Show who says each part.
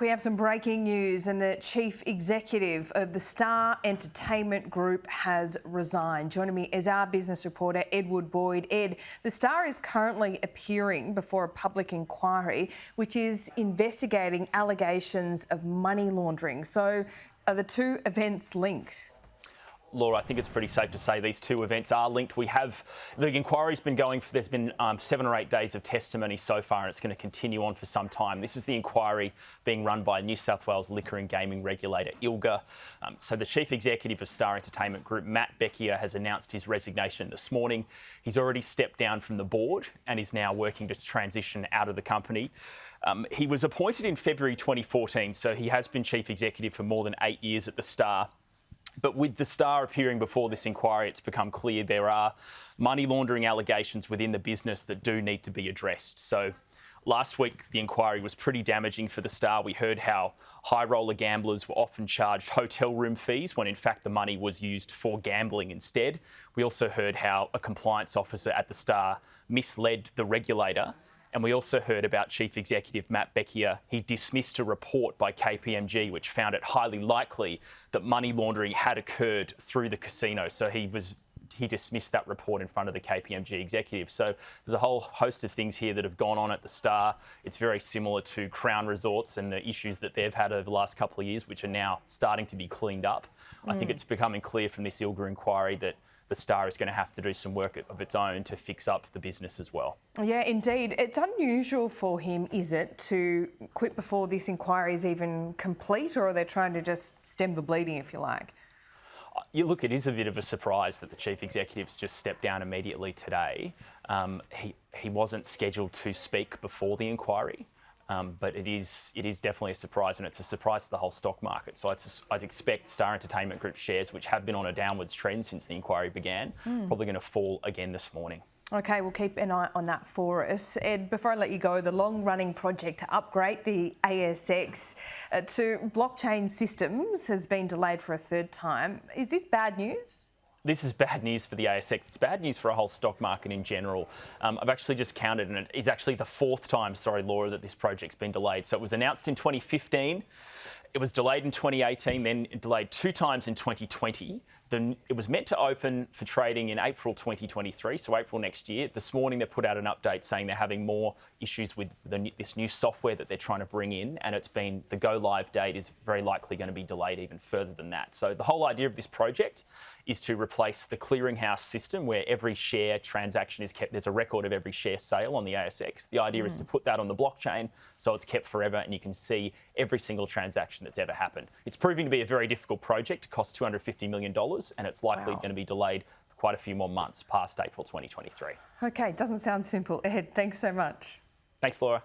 Speaker 1: We have some breaking news, and the chief executive of the Star Entertainment Group has resigned. Joining me is our business reporter, Edward Boyd. Ed, the Star is currently appearing before a public inquiry which is investigating allegations of money laundering. So are the two events linked?
Speaker 2: Laura, I think it's pretty safe to say these two events are linked. The inquiry's been going for, there's been 7 or 8 days of testimony so far, and it's going to continue on for some time. This is the inquiry being run by New South Wales liquor and gaming regulator, ILGA. So the chief executive of Star Entertainment Group, Matt Bekier, has announced his resignation this morning. He's already stepped down from the board and is now working to transition out of the company. He was appointed in February 2014, so he has been chief executive for more than 8 years at the Star. But with the Star appearing before this inquiry, it's become clear there are money laundering allegations within the business that do need to be addressed. So last week, the inquiry was pretty damaging for the Star. We heard how high roller gamblers were often charged hotel room fees when in fact the money was used for gambling instead. We also heard how a compliance officer at the Star misled the regulator. And we also heard about Chief Executive Matt Bekier. He dismissed a report by KPMG which found it highly likely that money laundering had occurred through the casino. So he dismissed that report in front of the KPMG executive. So there's a whole host of things here that have gone on at the Star. It's very similar to Crown Resorts and the issues that they've had over the last couple of years, which are now starting to be cleaned up. I think it's becoming clear from this ILGA inquiry that the Star is going to have to do some work of its own to fix up the business as well.
Speaker 1: Yeah, indeed. It's unusual for him, is it, to quit before this inquiry is even complete, or are they trying to just stem the bleeding, if you like?
Speaker 2: Look, it is a bit of a surprise that the chief executive's just stepped down immediately today. He wasn't scheduled to speak before the inquiry. But it is definitely a surprise, and it's a surprise to the whole stock market. So I'd expect Star Entertainment Group shares, which have been on a downwards trend since the inquiry began, probably going to fall again this morning. OK, we'll keep an eye on that for us. Ed, before I let you go, the long-running project to upgrade the ASX to blockchain systems has been delayed for a third time. Is this bad news? This is bad news for the ASX. It's bad news for a whole stock market in general. I've actually just counted, and it is actually the 4th time, sorry, Laura, that this project's been delayed. So it was announced in 2015. It was delayed in 2018, then delayed 2 times in 2020. Then it was meant to open for trading in April 2023, so April next year. This morning they put out an update saying they're having more issues with this new software that they're trying to bring in, and the go-live date is very likely going to be delayed even further than that. So the whole idea of this project is to replace the clearinghouse system where every share transaction is kept. There's a record of every share sale on the ASX. The idea is to put that on the blockchain so it's kept forever and you can see every single transaction that's ever happened. It's proving to be a very difficult project. It costs $250 million and it's likely going to be delayed for quite a few more months past April 2023.
Speaker 1: OK, doesn't sound simple. Ed, thanks so much.
Speaker 2: Thanks, Laura.